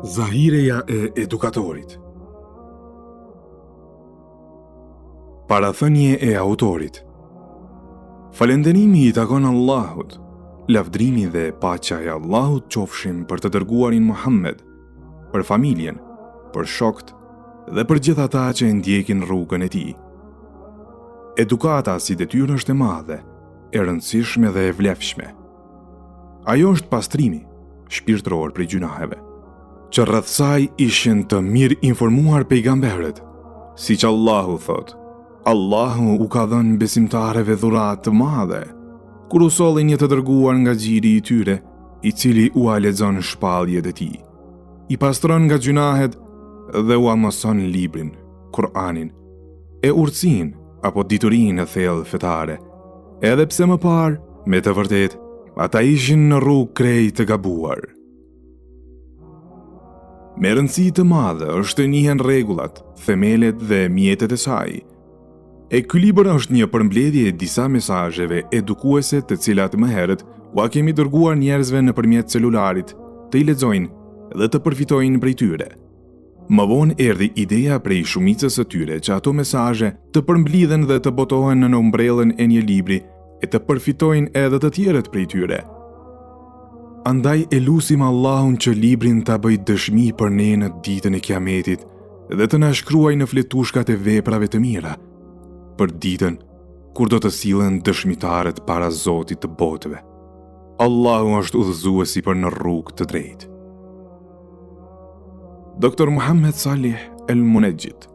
Zahireja e edukatorit. Parathënie e autorit. Falënderimi i takon Allahut, lavdrimi dhe paqja e Allahut qofshin për të dërguarin Muhammed, për familjen, për shokët dhe për gjithë ata që ndjekin rrugën e tij. Edukata si detyrë është e madhe, e rëndësishme dhe e vlefshme. Ajo është pastrimi shpirtëror prej gjunaheve, që rreth saj ishin të mirë informuar pejgamberët, siç Allahu thot: Allahu u ka dhënë besimtarëve dhuratë të mëdha, kur u solli një të dërguar nga xhiri i tyre, i cili u lexon shpalljet e tij, i pastron nga gjunahet dhe u mëson librin, Kur'anin, e urtësinë apo diturinë e thellë fetare, edhe pse më parë, me të vërtetë, ata ishin në rrugë krejt të gabuar. Me rëndësi të madhe është njihen rregullat, themelet dhe mjetet e saj. E ky libër është një përmbledhje e disa mesazheve edukuese të cilat më herët ua kemi dërguar njerëzve nëpërmjet celularit të i lexojnë dhe të përfitojnë prej tyre. Më vonë erdhi ideja prej shumicës së tyre që ato mesazhe të përmblidhen dhe të botohen në umbrellën e një libri e të përfitojnë edhe të tjerët prej tyre. Andaj e lusim Allahun që librin ta bëj dëshmi për ne në ditën e Kiametit dhe të na shkruaj në fletushkat e veprave të mira, për ditën kur do të sillen dëshmitarët para Zotit të botëve. Allahu është udhëzuesi për në rrugë të drejtë. Dr. Muhammed Salih El Munajjid.